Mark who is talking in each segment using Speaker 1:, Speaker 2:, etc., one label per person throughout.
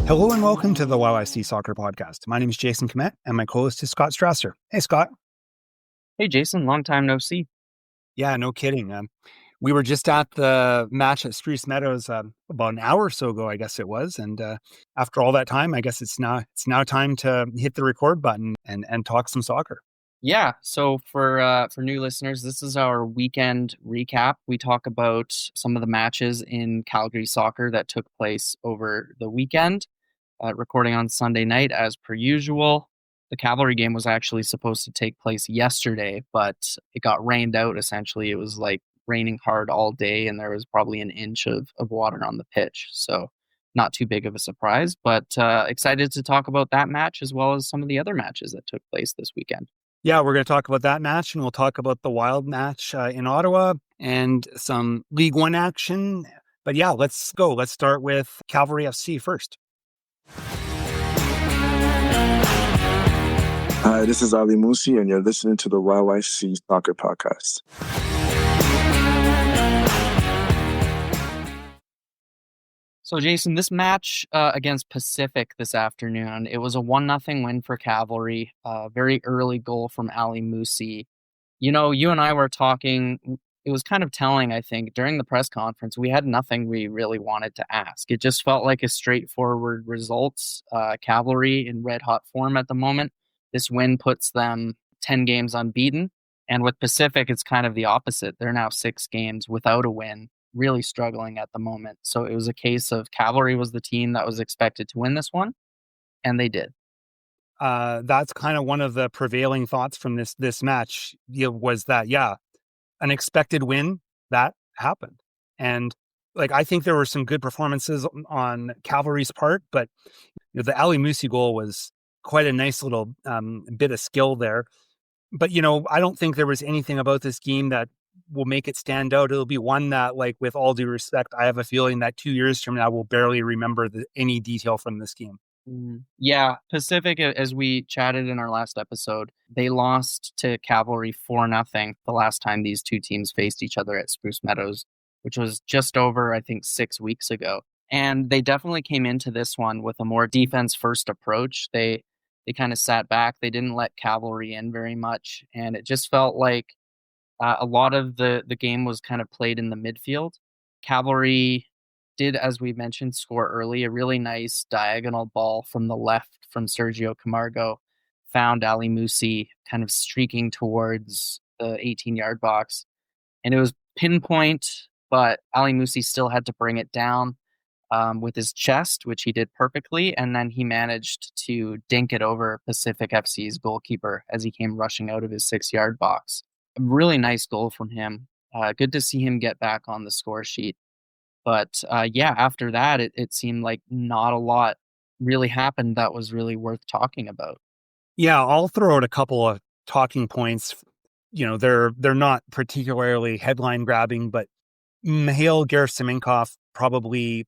Speaker 1: Hello and welcome to the YYC Soccer Podcast. My name is Jason Kmet and my co-host is Scott Strasser. Hey, Scott.
Speaker 2: Hey, Jason. Long time no see.
Speaker 1: Yeah, no kidding. We were just at the match at Spruce Meadows about an hour or so ago, I guess it was. And after all that time, I guess it's now time to hit the record button and talk some soccer.
Speaker 2: Yeah. So for new listeners, this is our weekend recap. We talk about some of the matches in Calgary soccer that took place over the weekend. Recording on Sunday night as per usual. The Cavalry game was actually supposed to take place yesterday, but it got rained out essentially. It was like raining hard all day and there was probably an inch of water on the pitch. So not too big of a surprise, but excited to talk about that match as well as some of the other matches that took place this weekend.
Speaker 1: Yeah, we're going to talk about that match and we'll talk about the Wild match in Ottawa and some League One action. But yeah, let's go. Let's start with Cavalry FC first.
Speaker 3: Hi, this is Ali Musi, and you're listening to the YYC Soccer Podcast.
Speaker 2: So, Jason, this match against Pacific this afternoon, it was a 1-0 win for Cavalry. Very early goal from Ali Musi. You know, you and I were talking. It was kind of telling, I think, during the press conference, we had nothing we really wanted to ask. It just felt like a straightforward results. Cavalry in red-hot form at the moment. This win puts them 10 games unbeaten. And with Pacific, it's kind of the opposite. They're now 6 games without a win, really struggling at the moment. So it was a case of Cavalry was the team that was expected to win this one, and they did.
Speaker 1: That's kind of one of the prevailing thoughts from this match was that, an expected win that happened. And I think there were some good performances on Cavalry's part, but the Ali Musi goal was quite a nice little bit of skill there. But, I don't think there was anything about this game that will make it stand out. It'll be one that, with all due respect, I have a feeling that 2 years from now, we'll barely remember any detail from this game.
Speaker 2: Yeah, Pacific, as we chatted in our last episode, they lost to Cavalry 4-0 the last time these two teams faced each other at Spruce Meadows, which was just over, I think, 6 weeks ago. And they definitely came into this one with a more defense-first approach. They kind of sat back. They didn't let Cavalry in very much. And it just felt like a lot of the game was kind of played in the midfield. Cavalry did, as we mentioned, score early. A really nice diagonal ball from the left from Sergio Camargo found Ali Musi kind of streaking towards the 18-yard box. And it was pinpoint, but Ali Musi still had to bring it down with his chest, which he did perfectly. And then he managed to dink it over Pacific FC's goalkeeper as he came rushing out of his 6-yard box. A really nice goal from him. Good to see him get back on the score sheet. But after that, it seemed like not a lot really happened that was really worth talking about.
Speaker 1: Yeah, I'll throw out a couple of talking points. They're not particularly headline grabbing, but Mikhail Gerasimenkov probably,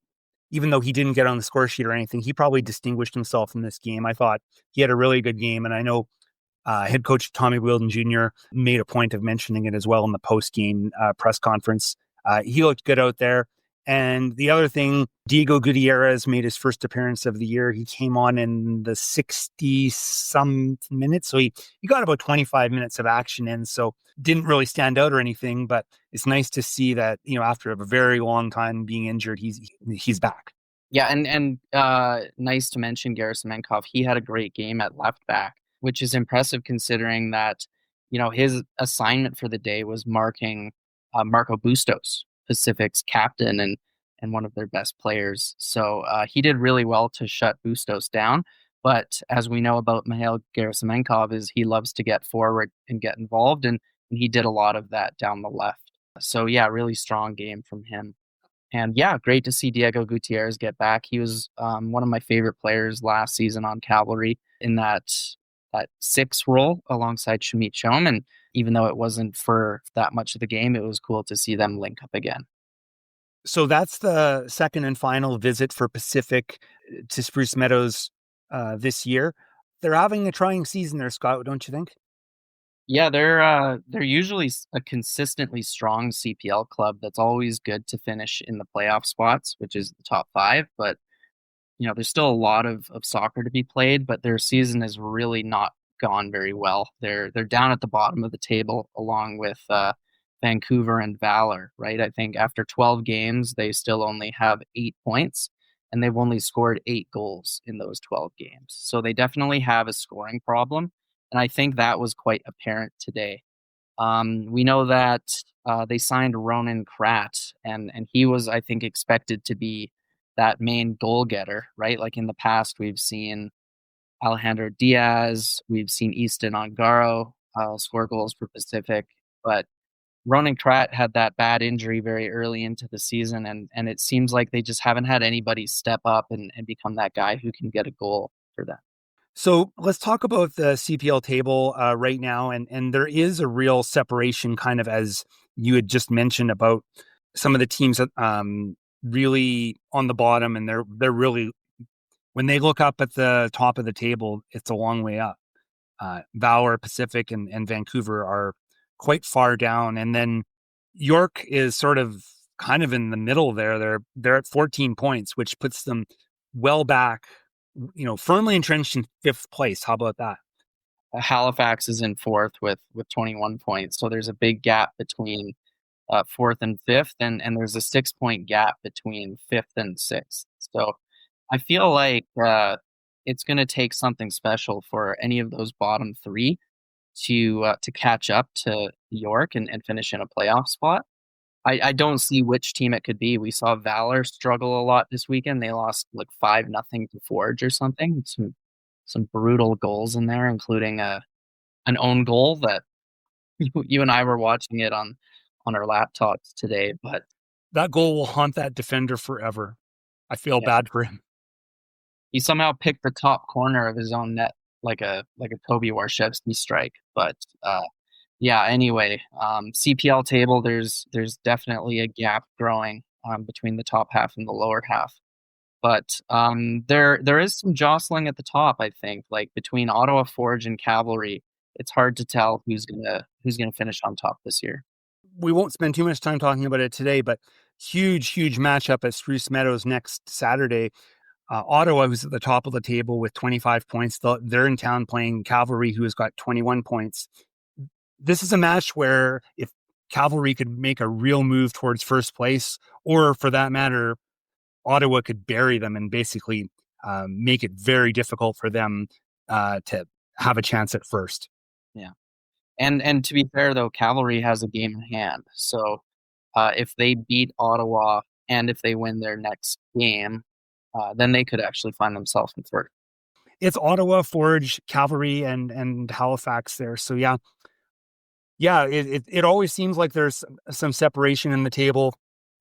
Speaker 1: even though he didn't get on the score sheet or anything, he probably distinguished himself in this game. I thought he had a really good game, and I know head coach Tommy Wheeldon Jr. made a point of mentioning it as well in the post-game press conference. He looked good out there. And the other thing, Diego Gutierrez made his first appearance of the year. He came on in the 60-some minutes. So he got about 25 minutes of action in. So didn't really stand out or anything. But it's nice to see that, after a very long time being injured, he's back.
Speaker 2: Yeah, and nice to mention Gerasimenkov. He had a great game at left back, which is impressive considering that, his assignment for the day was marking Marco Bustos, Pacific's captain and one of their best players. So he did really well to shut Bustos down. But as we know about Mikhail Gerasimenkov, is he loves to get forward and get involved, and he did a lot of that down the left. So yeah, really strong game from him. And yeah, great to see Diego Gutierrez get back. He was one of my favorite players last season on Cavalry in that 6 role alongside Shamit Shom. And even though it wasn't for that much of the game, it was cool to see them link up again.
Speaker 1: So that's the second and final visit for Pacific to Spruce Meadows this year. They're having a trying season there, Scott, don't you think?
Speaker 2: Yeah, they're usually a consistently strong CPL club that's always good to finish in the playoff spots, which is the top 5. But there's still a lot of soccer to be played, but their season has really not gone very well. They're down at the bottom of the table along with Vancouver and Valor, right? I think after 12 games, they still only have 8 points, and they've only scored 8 goals in those 12 games. So they definitely have a scoring problem, and I think that was quite apparent today. We know that they signed Ronan Krat, and he was, I think, expected to be that main goal getter, right? Like in the past, we've seen Alejandro Diaz, we've seen Easton Ongaro score goals for Pacific, but Ronan Krat had that bad injury very early into the season, and it seems like they just haven't had anybody step up and become that guy who can get a goal for them.
Speaker 1: So let's talk about the CPL table right now, and there is a real separation, kind of as you had just mentioned about some of the teams that really on the bottom, and they're really, when they look up at the top of the table, it's a long way up. Valor, Pacific, and Vancouver are quite far down, and then York is sort of kind of in the middle there. They're at 14 points, which puts them well back, firmly entrenched in 5th place. How about that?
Speaker 2: Halifax is in 4th with 21 points, so there's a big gap between 4th and 5th, and there's a 6-point gap between 5th and 6th. So I feel like it's going to take something special for any of those bottom 3 to catch up to York and finish in a playoff spot. I don't see which team it could be. We saw Valor struggle a lot this weekend. They lost like 5-0 to Forge or something. Some brutal goals in there, including an own goal that you and I were watching it on our laptops today. But
Speaker 1: that goal will haunt that defender forever. I feel bad for him.
Speaker 2: He somehow picked the top corner of his own net like a Kobe Warshevsky strike. But anyway, CPL table, there's definitely a gap growing between the top half and the lower half. But there is some jostling at the top, I think, like between Ottawa Forge and Cavalry. It's hard to tell who's gonna finish on top this year.
Speaker 1: We won't spend too much time talking about it today, but huge matchup at Spruce Meadows next Saturday. Ottawa, who's at the top of the table with 25 points, they're in town playing Cavalry, who has got 21 points. This is a match where if Cavalry could make a real move towards first place, or for that matter, Ottawa could bury them and basically make it very difficult for them to have a chance at first.
Speaker 2: Yeah. And to be fair, though, Cavalry has a game in hand. So if they beat Ottawa and if they win their next game, then they could actually find themselves in third.
Speaker 1: It's Ottawa, Forge, Cavalry, and Halifax there. So yeah, it always seems like there's some separation in the table,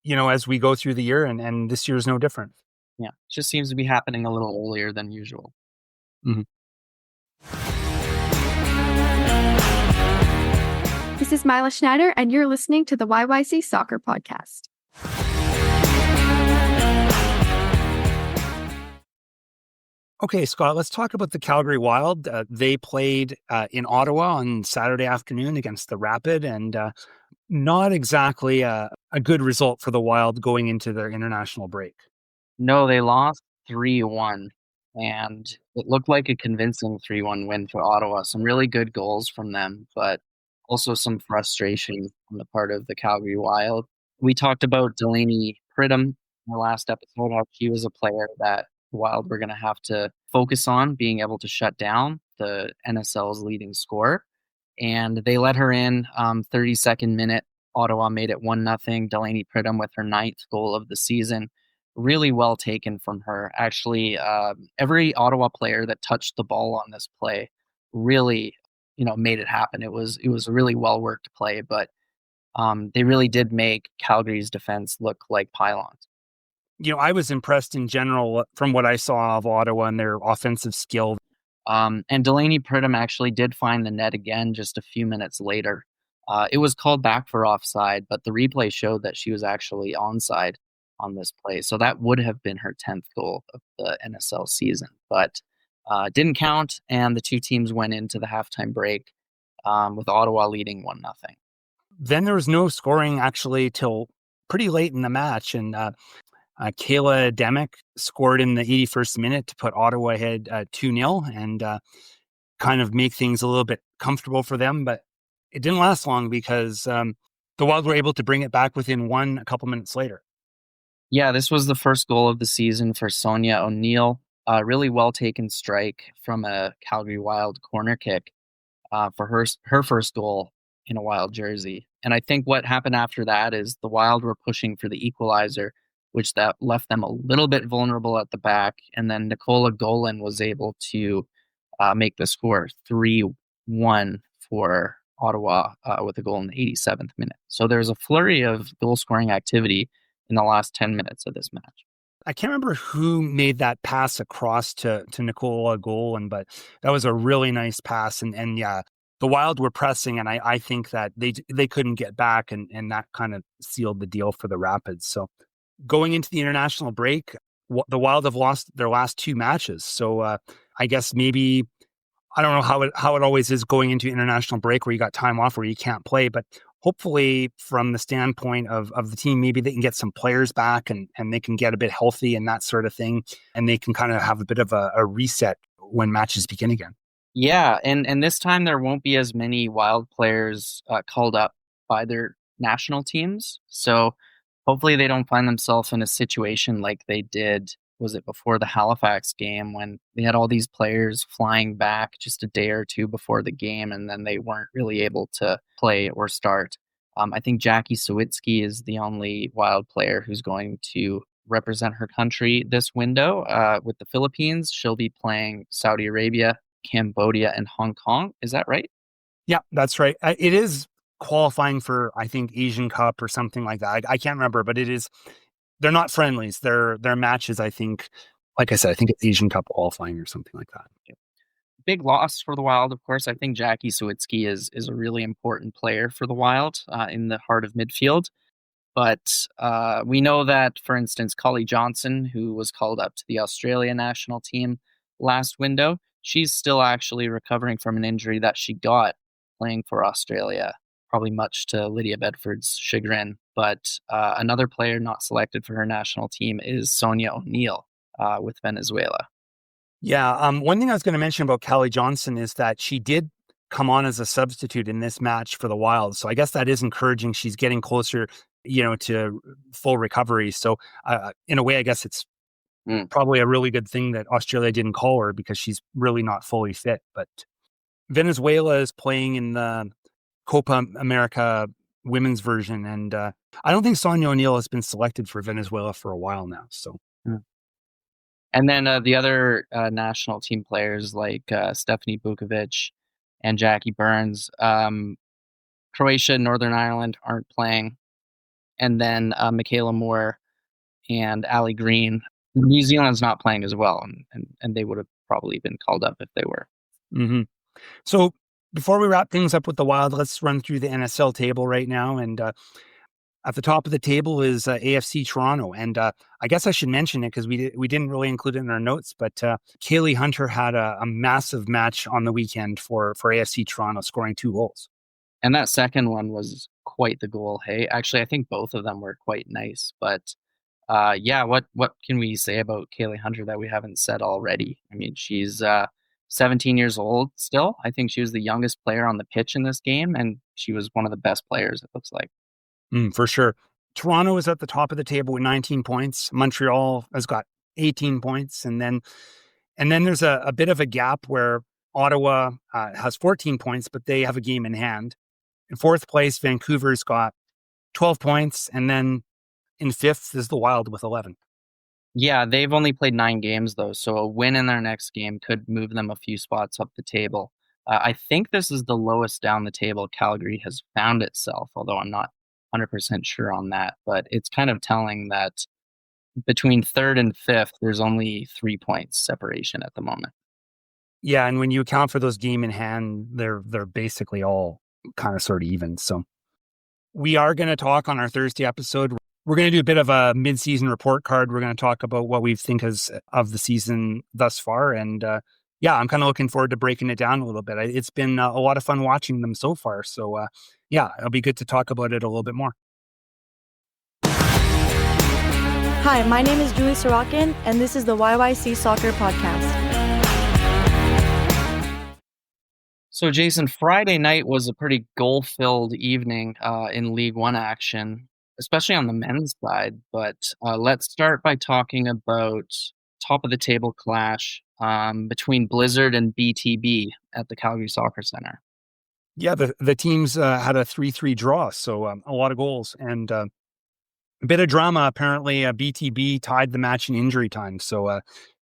Speaker 1: as we go through the year, and this year is no different.
Speaker 2: Yeah, it just seems to be happening a little earlier than usual.
Speaker 1: Mm-hmm.
Speaker 4: This is Mila Schneider, and you're listening to the YYC Soccer Podcast.
Speaker 1: Okay, Scott, let's talk about the Calgary Wild. They played in Ottawa on Saturday afternoon against the Rapid, and not exactly a good result for the Wild going into their international break.
Speaker 2: No, they lost 3-1, and it looked like a convincing 3-1 win for Ottawa. Some really good goals from them, but also some frustration on the part of the Calgary Wild. We talked about Delaney Pridham in the last episode, how he was a player that the Wild were going to have to focus on being able to shut down the NSL's leading scorer. And they let her in 32nd minute. Ottawa made it 1-0. Delaney Pridham with her 9th goal of the season. Really well taken from her. Actually, every Ottawa player that touched the ball on this play really made it happen. It was a really well worked play, but they really did make Calgary's defense look like pylons.
Speaker 1: I was impressed in general from what I saw of Ottawa and their offensive skill.
Speaker 2: And Delaney Pridham actually did find the net again just a few minutes later. It was called back for offside, but the replay showed that she was actually onside on this play. So that would have been her 10th goal of the NSL season, but didn't count. And the two teams went into the halftime break with Ottawa leading 1-0.
Speaker 1: Then there was no scoring actually till pretty late in the match. And Kayla Demick scored in the 81st minute to put Ottawa ahead 2-0 and kind of make things a little bit comfortable for them. But it didn't last long because the Wild were able to bring it back within one a couple minutes later.
Speaker 2: Yeah, this was the first goal of the season for Sonia O'Neill. A really well-taken strike from a Calgary Wild corner kick for her first goal in a Wild jersey. And I think what happened after that is the Wild were pushing for the equalizer, which that left them a little bit vulnerable at the back. And then Nicola Golan was able to make the score 3-1 for Ottawa with a goal in the 87th minute. So there's a flurry of goal-scoring activity in the last 10 minutes of this match.
Speaker 1: I can't remember who made that pass across to Nicola Golan, but that was a really nice pass. And yeah, the Wild were pressing, and I think that they couldn't get back, and that kind of sealed the deal for the Rapids. So going into the international break, the Wild have lost their last two matches. So I guess maybe, I don't know how it always is going into international break where you got time off where you can't play, but hopefully from the standpoint of the team, maybe they can get some players back and they can get a bit healthy and that sort of thing. And they can kind of have a bit of a reset when matches begin again.
Speaker 2: Yeah. And this time there won't be as many Wild players called up by their national teams. So hopefully they don't find themselves in a situation like they did, was it before the Halifax game, when they had all these players flying back just a day or two before the game, and then they weren't really able to play or start. I think Jackie Sawicki is the only Wild player who's going to represent her country this window with the Philippines. She'll be playing Saudi Arabia, Cambodia, and Hong Kong. Is that right?
Speaker 1: Yeah, that's right. It is qualifying for, I think, Asian Cup or something like that. I can't remember, but it is. They're not friendlies. They're matches, I think. Like I said, I think it's Asian Cup qualifying or something like that.
Speaker 2: Big loss for the Wild, of course. I think Jackie Sawicki is a really important player for the Wild in the heart of midfield. But we know that, for instance, Collie Johnson, who was called up to the Australia national team last window, she's still actually recovering from an injury that she got playing for Australia, probably much to Lydia Bedford's chagrin. But another player not selected for her national team is Sonia O'Neill with Venezuela.
Speaker 1: Yeah, one thing I was going to mention about Callie Johnson is that she did come on as a substitute in this match for the Wild. So I guess that is encouraging. She's getting closer, to full recovery. So in a way, I guess it's probably a really good thing that Australia didn't call her because she's really not fully fit. But Venezuela is playing in the Copa America women's version, and I don't think Sonia O'Neill has been selected for Venezuela for a while now. So,
Speaker 2: and then the other national team players like Stephanie Bukovic and Jackie Burns, Croatia and Northern Ireland aren't playing, and then Michaela Moore and Ali Green, New Zealand's not playing as well, and they would have probably been called up if they were.
Speaker 1: Mm-hmm. So before we wrap things up with the Wild, let's run through the NSL table right now. And at the top of the table is AFC Toronto. And I guess I should mention it because we didn't really include it in our notes, but Kaylee Hunter had a massive match on the weekend for AFC Toronto, scoring 2 goals.
Speaker 2: And that second one was quite the goal. Hey, actually, I think both of them were quite nice. But what can we say about Kaylee Hunter that we haven't said already? I mean, she's 17 years old still. I think she was the youngest player on the pitch in this game, and she was one of the best players, it looks like.
Speaker 1: For sure. Toronto is at the top of the table with 19 points. Montreal has got 18 points. And then there's a bit of a gap where Ottawa has 14 points, but they have a game in hand. In fourth place, Vancouver's got 12 points. And then in fifth is the Wild with 11.
Speaker 2: Yeah, they've only played 9 games, though, so a win in their next game could move them a few spots up the table. I think this is the lowest down the table Calgary has found itself, although I'm not 100% sure on that. But it's kind of telling that between third and fifth, there's only 3 points separation at the moment.
Speaker 1: Yeah, and when you account for those game in hand, they're basically all kind of sort of even. So we are going to talk on our Thursday episode. We're going to do a bit of a mid-season report card. We're going to talk about what we think of the season thus far. And I'm kind of looking forward to breaking it down a little bit. It's been a lot of fun watching them so far. So it'll be good to talk about it a little bit more.
Speaker 5: Hi, my name is Julie Sorokin, and this is the YYC Soccer Podcast.
Speaker 2: So, Jason, Friday night was a pretty goal-filled evening in League One action, especially on the men's side. But let's start by talking about top-of-the-table clash between Blizzard and BTB at the Calgary Soccer Centre.
Speaker 1: Yeah, the teams had a 3-3 draw, so a lot of goals. And a bit of drama, apparently. BTB tied the match in injury time, so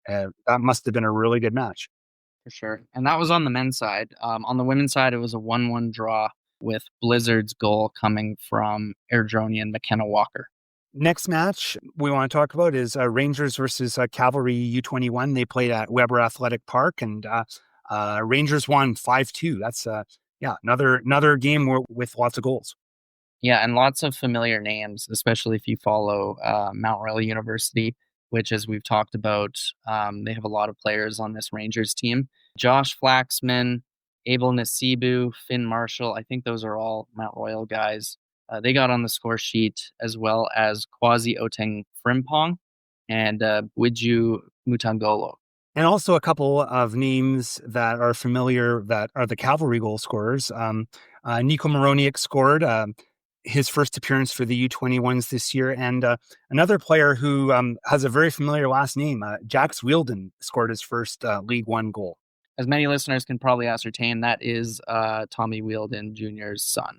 Speaker 1: that must have been a really good match.
Speaker 2: For sure. And that was on the men's side. On the women's side, it was a 1-1 draw with Blizzard's goal coming from Airdronian McKenna Walker.
Speaker 1: Next match we want to talk about is Rangers versus Cavalry U21. They played at Weber Athletic Park, and Rangers won 5-2. That's another game with lots of goals.
Speaker 2: Yeah, and lots of familiar names, especially if you follow Mount Royal University, which, as we've talked about, they have a lot of players on this Rangers team. Josh Flaxman, Abel Nasibu, Finn Marshall, I think those are all Mount Royal guys. They got on the score sheet, as well as Kwasi Oteng Frimpong and Bwiju Mutangolo.
Speaker 1: And also a couple of names that are familiar that are the Cavalry goal scorers. Nico Moroniak scored his first appearance for the U21s this year. And another player who has a very familiar last name, Jax Wielden, scored his first League One goal.
Speaker 2: As many listeners can probably ascertain, that is Tommy Wielden Jr.'s son.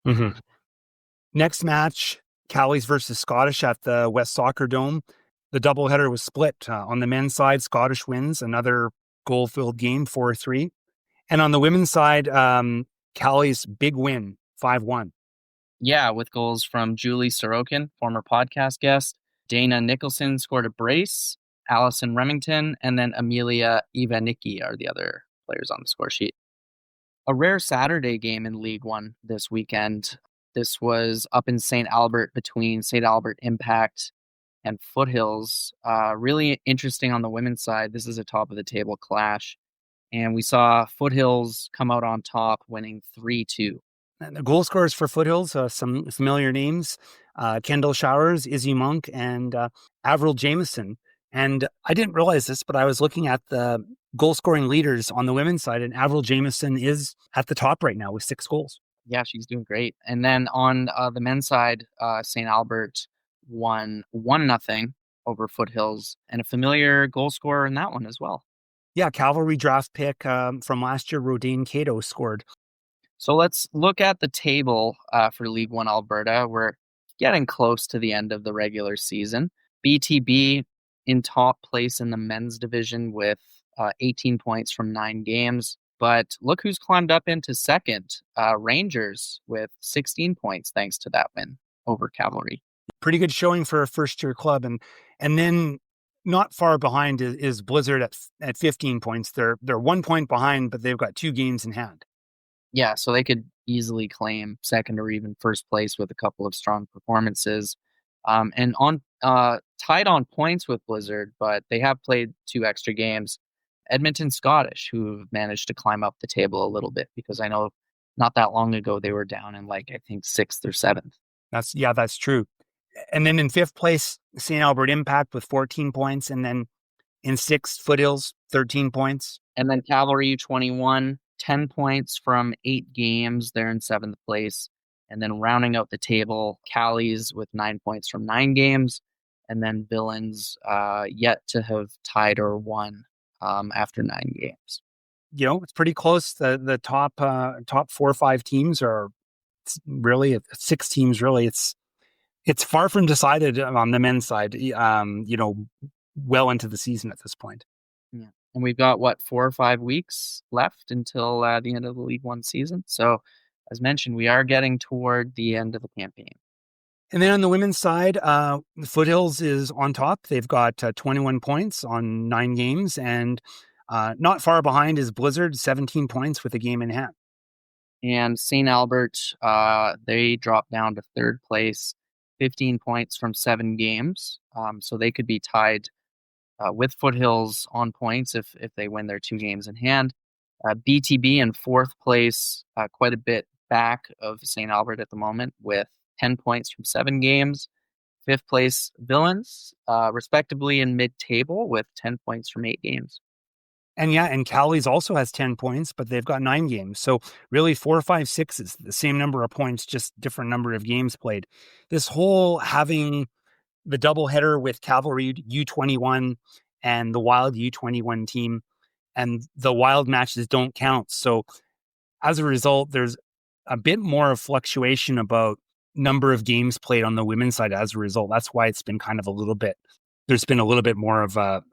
Speaker 1: Mm-hmm. Next match, Callies versus Scottish at the West Soccer Dome. The doubleheader was split. On the men's side, Scottish wins, another goal-filled game, 4-3. And on the women's side, Callies' big win, 5-1.
Speaker 2: Yeah, with goals from Julie Sorokin, former podcast guest. Dana Nicholson scored a brace. Allison Remington, and then Amelia Ivanicki are the other players on the score sheet. A rare Saturday game in League One this weekend. This was up in St. Albert between St. Albert Impact and Foothills. Really interesting on the women's side. This is a top-of-the-table clash. And we saw Foothills come out on top, winning 3-2.
Speaker 1: And the goal scorers for Foothills, some familiar names, Kendall Showers, Izzy Monk, and Avril Jameson. And I didn't realize this, but I was looking at the goal-scoring leaders on the women's side, and Avril Jameson is at the top right now with 6 goals.
Speaker 2: Yeah, she's doing great. And then on the men's side, St. Albert won 1-0 over Foothills, and a familiar goal scorer in that one as well.
Speaker 1: Yeah, Cavalry draft pick from last year, Rodane Cato, scored.
Speaker 2: So let's look at the table for League One Alberta. We're getting close to the end of the regular season. BTB in top place in the men's division with 18 points from 9 games. But look who's climbed up into second, Rangers, with 16 points thanks to that win over Cavalry.
Speaker 1: Pretty good showing for a first-year club. And then not far behind is Blizzard at 15 points. They're 1 point behind, but they've got 2 games in hand.
Speaker 2: Yeah, so they could easily claim second or even first place with a couple of strong performances. And on tied on points with Blizzard, but they have played 2 extra games. Edmonton Scottish, who've managed to climb up the table a little bit, because I know not that long ago they were down in I think 6th or 7th.
Speaker 1: That's true. And then in 5th place, St. Albert Impact with 14 points, and then in 6th, Foothills, 13 points.
Speaker 2: And then Cavalry 21, 10 points from 8 games. They're in 7th place. And then rounding out the table, Callies with 9 points from 9 games. And then Villains yet to have tied or won after 9 games.
Speaker 1: You know, it's pretty close. The top 4 or 5 teams are really 6 teams. Really, it's far from decided on the men's side. Well into the season at this point.
Speaker 2: Yeah, and we've got 4 or 5 weeks left until the end of the League One season. So, as mentioned, we are getting toward the end of the campaign.
Speaker 1: And then on the women's side, Foothills is on top. They've got 21 points on 9 games, and not far behind is Blizzard, 17 points with a game in hand.
Speaker 2: And St. Albert, they dropped down to 3rd place, 15 points from 7 games. So they could be tied with Foothills on points if they win their 2 games in hand. BTB in 4th place, quite a bit back of St. Albert at the moment with 10 points from 7 games. Fifth place, Villains, respectively in mid-table with 10 points from 8 games.
Speaker 1: And Cowley's also has 10 points, but they've got 9 games. So really 4, 5, 6 is the same number of points, just different number of games played. This whole having the doubleheader with Cavalry U21 and the Wild U21 team, and the Wild matches don't count. So as a result, there's a bit more of fluctuation about number of games played on the women's side as a result. That's why it's been kind of there's been a little bit more of a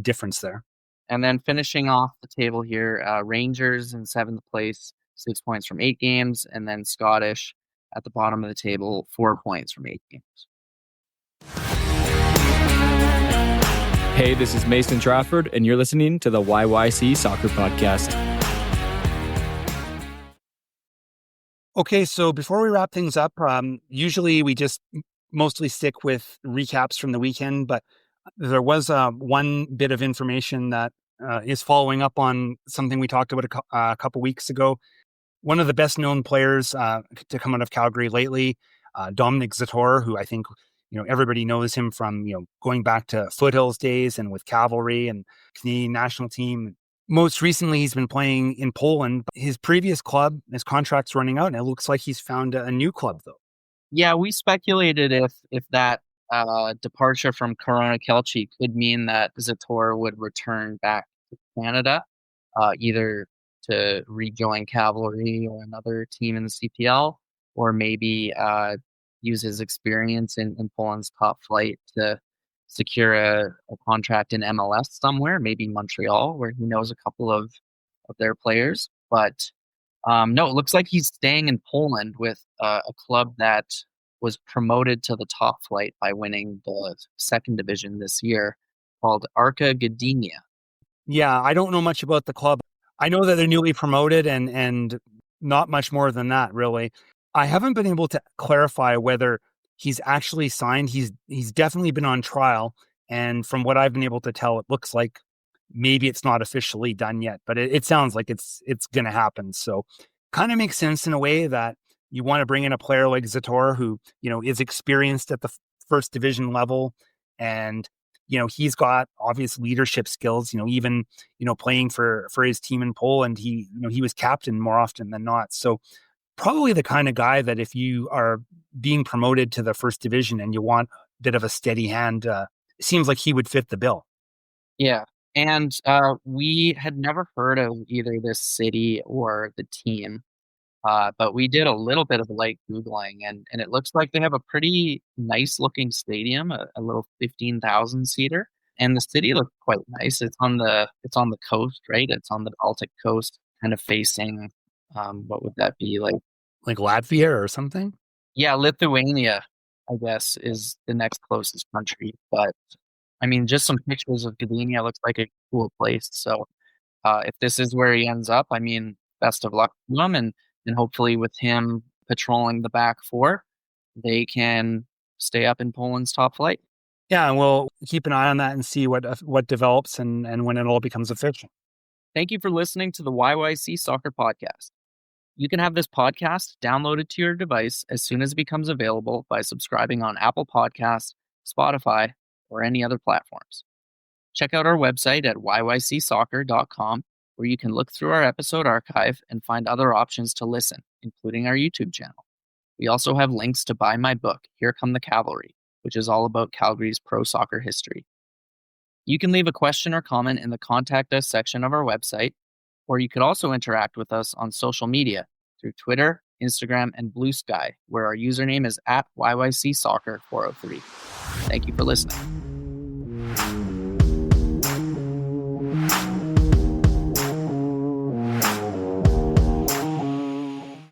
Speaker 1: difference there.
Speaker 2: And then finishing off the table here, Rangers in 7th place, 6 points from 8 games. And then Scottish at the bottom of the table, 4 points from 8 games.
Speaker 6: Hey, this is Mason Trafford, and you're listening to the YYC Soccer Podcast.
Speaker 1: Okay, so before we wrap things up, usually we just mostly stick with recaps from the weekend, but there was one bit of information that is following up on something we talked about a couple weeks ago. One of the best known players to come out of Calgary lately, Dominick Zator, who I think everybody knows him from going back to Foothills days and with Cavalry and Canadian national team. Most recently, he's been playing in Poland. His previous club, his contract's running out, and it looks like he's found a new club, though.
Speaker 2: Yeah, we speculated if that departure from Corona Kelce could mean that Zator would return back to Canada, either to rejoin Cavalry or another team in the CPL, or maybe use his experience in Poland's top flight to secure a contract in MLS somewhere, maybe Montreal, where he knows a couple of their players. But no, it looks like he's staying in Poland with a club that was promoted to the top flight by winning the second division this year, called Arka Gdynia.
Speaker 1: Yeah, I don't know much about the club. I know that they're newly promoted and not much more than that, really. I haven't been able to clarify whether he's actually signed. He's definitely been on trial, and from what I've been able to tell, it looks like maybe it's not officially done yet, but it sounds like it's going to happen. So kind of makes sense in a way that you want to bring in a player like Zator, who, is experienced at the first division level, and, he's got obvious leadership skills, even, playing for his team in Poland. He was captain more often than not. So probably the kind of guy that if you are being promoted to the first division and you want a bit of a steady hand, it seems like he would fit the bill.
Speaker 2: Yeah. And we had never heard of either this city or the team, but we did a little bit of light Googling, and it looks like they have a pretty nice looking stadium, a little 15,000 seater. And the city looks quite nice. It's on the coast, right? It's on the Baltic coast, kind of facing, what would that be, like
Speaker 1: Latvia or something?
Speaker 2: Yeah, Lithuania, I guess, is the next closest country. But I mean, just some pictures of Gdynia looks like a cool place. So if this is where he ends up, I mean, best of luck to him. And hopefully with him patrolling the back four, they can stay up in Poland's top flight.
Speaker 1: Yeah, and we'll keep an eye on that and see what develops and when it all becomes official.
Speaker 2: Thank you for listening to the YYC Soccer Podcast. You can have this podcast downloaded to your device as soon as it becomes available by subscribing on Apple Podcasts, Spotify, or any other platforms. Check out our website at yycsoccer.com, where you can look through our episode archive and find other options to listen, including our YouTube channel. We also have links to buy my book, Here Come the Cavalry, which is all about Calgary's pro soccer history. You can leave a question or comment in the Contact Us section of our website, or you could also interact with us on social media through Twitter, Instagram, and Blue Sky, where our username is @YYCSoccer403. Thank you for listening.